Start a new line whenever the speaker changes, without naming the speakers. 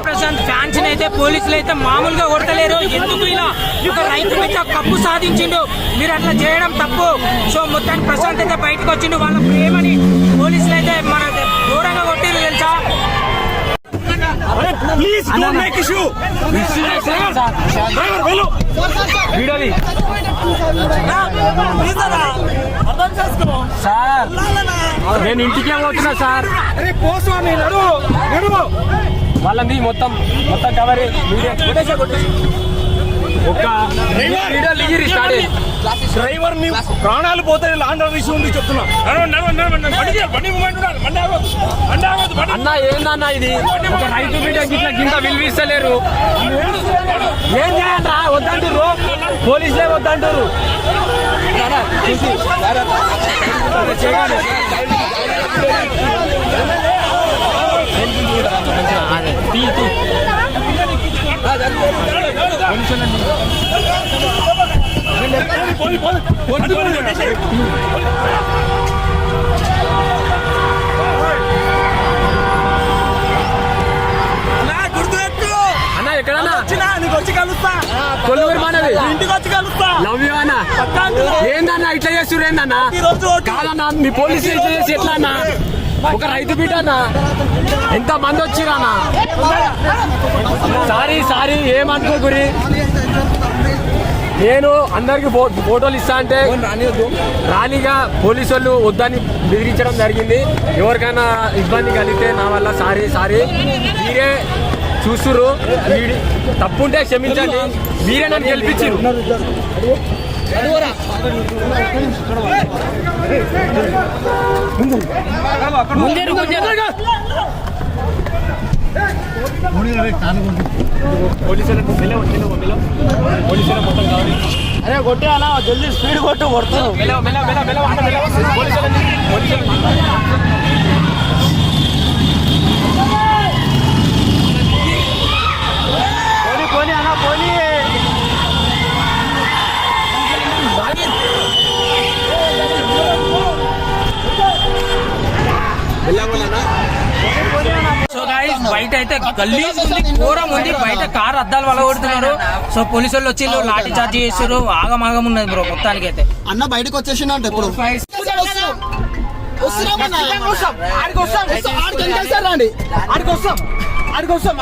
Prashanth fans అయితే పోలీసులు అయితే మామూలుగా కొడతలేరు. ఎందుకు ఇలా ఒక రైతు మీద కప్పు సాధించిండు, మీరు అట్లా చేయడం తప్పు. సో మొత్తానికి ప్రశాంత్ అయితే బయటకు వచ్చిండు. వాళ్ళ ప్రేమని పోలీసులు అయితే మన ఘోరంగా కొట్టిరు తెలుసా.
సార్ నేను ఇంటికే పోతున్నా సార్. వాళ్ళని మొత్తం కవర్ ఒక్క
డ్రైవర్ ని ప్రాణాలు పోతాయి. లాండర్ ఇష్యూ ఉంది చెప్తున్నా.
అన్న ఏందన్నా ఇది? ఒక రైతు బిడ్డ కింద విలువిస్తలేరు. ఏం చేయాలరా? వద్దంటారు పోలీసులే, వద్దంటారు. అన్న ఎక్కడన్నా
వచ్చి కలుస్తా,
కొల్లూరు మనది
ఇంటికి వచ్చి కలుస్తా.
లవ్ యూ అన్న. ఏందన్నా ఇట్లా చేస్తున్నారు? ఏందన్నా కాదన్నా, మీ పోలీసు ఇట్లా చేసి ఎట్లా అన్నా? ఒక రైతు బిడ్డ అన్న, ఎంత మంది వచ్చిరన్నా. సారీ ఏమనుకోకురి. నేను అందరికి ఫోటోలు ఇస్తా అంటే రాలీగా పోలీసు వాళ్ళు వద్దని బెదిరించడం జరిగింది. ఎవరికైనా ఇబ్బంది కలిగితే నా వల్ల సారీ. మీరే చూస్తురు, తప్పుంటే క్షమించండి. మీరే నన్ను గెలిపించారు.
అరే కొట్టే అలా జల్దీ స్పీడ్ కొట్టు కొడుతాను. పోనీ అలా పోనీ.
సో గైస్ బయట అయితే గలీజ్ ఉంది, ఘోరం ఉంది. బయట కారు అద్దాలు వల్ల కొడుతున్నారు. సో పోలీసు వాళ్ళు వచ్చి లాఠీ చార్జ్ చేస్తారు. ఆగమాగం ఉన్నది బ్రో మొత్తానికి అయితే.
అన్న బయటకు వచ్చేసిండు ఇప్పుడు.
ఆడికొస్తాం